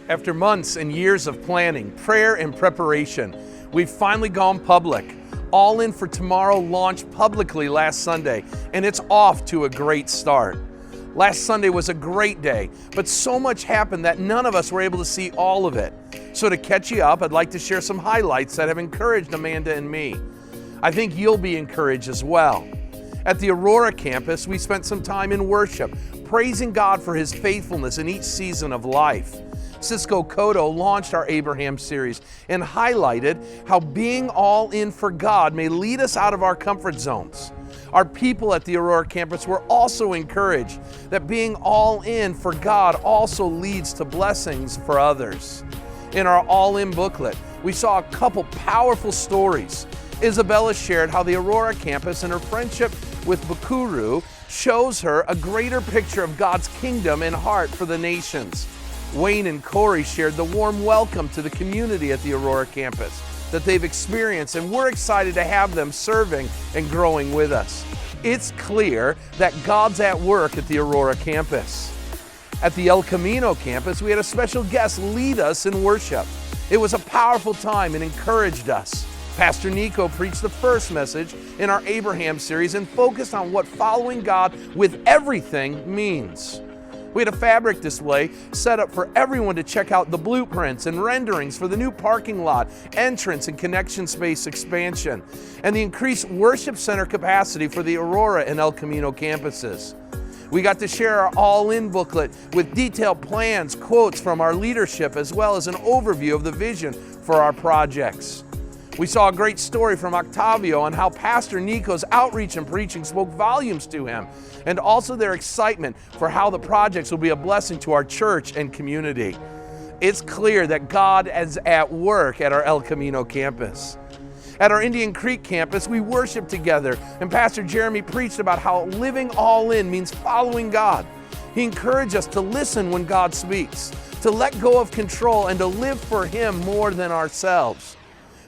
After months and years of planning, prayer, and preparation, we've finally gone public. All In for Tomorrow launched publicly last Sunday, and it's off to a great start. Last Sunday was a great day, but so much happened that none of us were able to see all of it. So to catch you up, I'd like to share some highlights that have encouraged Amanda and me. I think you'll be encouraged as well. At the Aurora campus, we spent some time in worship, praising God for His faithfulness in each season of life. Cisco Cotto launched our Abraham series and highlighted how being all in for God may lead us out of our comfort zones. Our people at the Aurora campus were also encouraged that being all in for God also leads to blessings for others. In our All In booklet, we saw a couple powerful stories. Isabella shared how the Aurora campus and her friendship with Bukuru shows her a greater picture of God's kingdom and heart for the nations. Wayne and Corey shared the warm welcome to the community at the Aurora campus that they've experienced, and we're excited to have them serving and growing with us. It's clear that God's at work at the Aurora campus. At the El Camino campus, we had a special guest lead us in worship. It was a powerful time and encouraged us. Pastor Nico preached the first message in our Abraham series and focused on what following God with everything means. We had a fabric display set up for everyone to check out the blueprints and renderings for the new parking lot, entrance and connection space expansion, and the increased worship center capacity for the Aurora and El Camino campuses. We got to share our All In booklet with detailed plans, quotes from our leadership, as well as an overview of the vision for our projects. We saw a great story from Octavio on how Pastor Nico's outreach and preaching spoke volumes to him, and also their excitement for how the projects will be a blessing to our church and community. It's clear that God is at work at our El Camino campus. At our Indian Creek campus, we worshiped together, and Pastor Jeremy preached about how living all in means following God. He encouraged us to listen when God speaks, to let go of control, and to live for Him more than ourselves.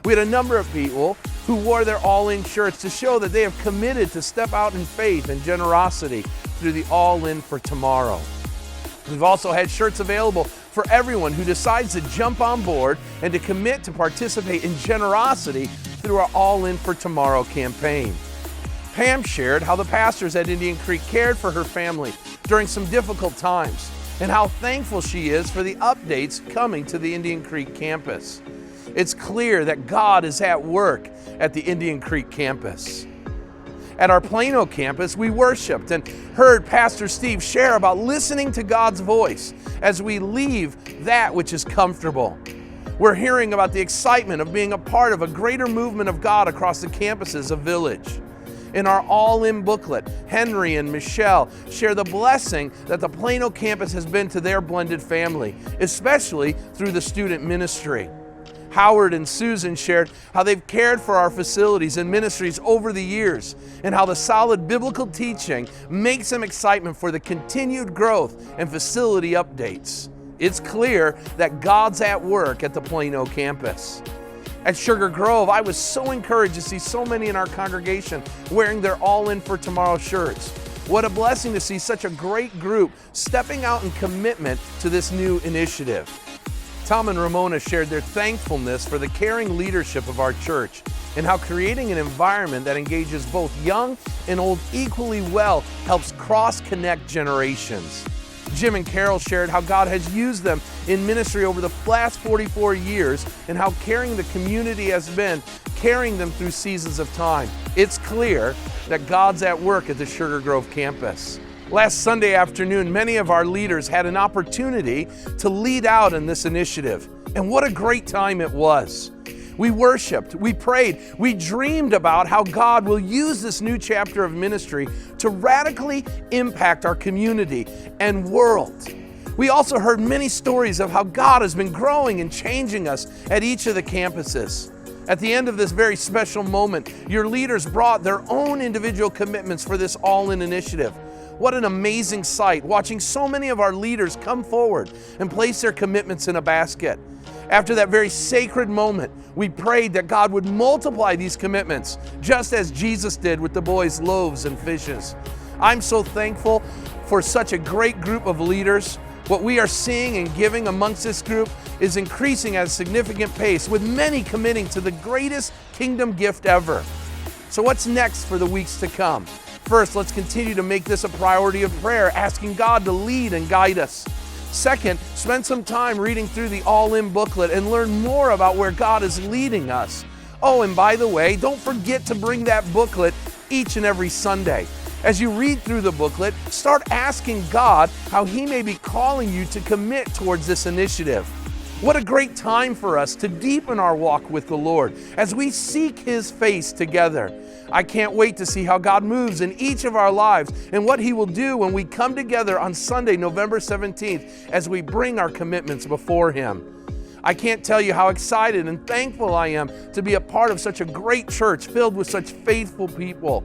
We had a number of people who wore their All In shirts to show that they have committed to step out in faith and generosity through the All In for Tomorrow. We've also had shirts available for everyone who decides to jump on board and to commit to participate in generosity through our All In for Tomorrow campaign. Pam shared how the pastors at Indian Creek cared for her family during some difficult times and how thankful she is for the updates coming to the Indian Creek campus. It's clear that God is at work at the Indian Creek campus. At our Plano campus, we worshiped and heard Pastor Steve share about listening to God's voice as we leave that which is comfortable. We're hearing about the excitement of being a part of a greater movement of God across the campuses of Village. In our All In booklet, Henry and Michelle share the blessing that the Plano campus has been to their blended family, especially through the student ministry. Howard and Susan shared how they've cared for our facilities and ministries over the years, and how the solid biblical teaching makes them excitement for the continued growth and facility updates. It's clear that God's at work at the Plano campus. At Sugar Grove, I was so encouraged to see so many in our congregation wearing their All In for Tomorrow shirts. What a blessing to see such a great group stepping out in commitment to this new initiative. Tom and Ramona shared their thankfulness for the caring leadership of our church and how creating an environment that engages both young and old equally well helps cross-connect generations. Jim and Carol shared how God has used them in ministry over the last 44 years and how caring the community has been, carrying them through seasons of time. It's clear that God's at work at the Sugar Grove campus. Last Sunday afternoon, many of our leaders had an opportunity to lead out in this initiative, and what a great time it was. We worshiped, we prayed, we dreamed about how God will use this new chapter of ministry to radically impact our community and world. We also heard many stories of how God has been growing and changing us at each of the campuses. At the end of this very special moment, your leaders brought their own individual commitments for this All In initiative. What an amazing sight, watching so many of our leaders come forward and place their commitments in a basket. After that very sacred moment, we prayed that God would multiply these commitments, just as Jesus did with the boys' loaves and fishes. I'm so thankful for such a great group of leaders What we are seeing and giving amongst this group is increasing at a significant pace, with many committing to the greatest kingdom gift ever. So what's next for the weeks to come? First, let's continue to make this a priority of prayer, asking God to lead and guide us. Second, spend some time reading through the All In booklet and learn more about where God is leading us. Oh, and by the way, don't forget to bring that booklet each and every Sunday. As you read through the booklet, start asking God how He may be calling you to commit towards this initiative. What a great time for us to deepen our walk with the Lord as we seek His face together. I can't wait to see how God moves in each of our lives and what He will do when we come together on Sunday, November 17th, as we bring our commitments before Him. I can't tell you how excited and thankful I am to be a part of such a great church filled with such faithful people.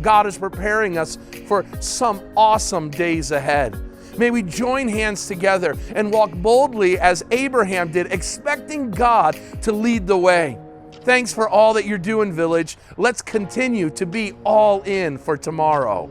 God is preparing us for some awesome days ahead. May we join hands together and walk boldly as Abraham did, expecting God to lead the way. Thanks for all that you're doing, Village. Let's continue to be all in for tomorrow.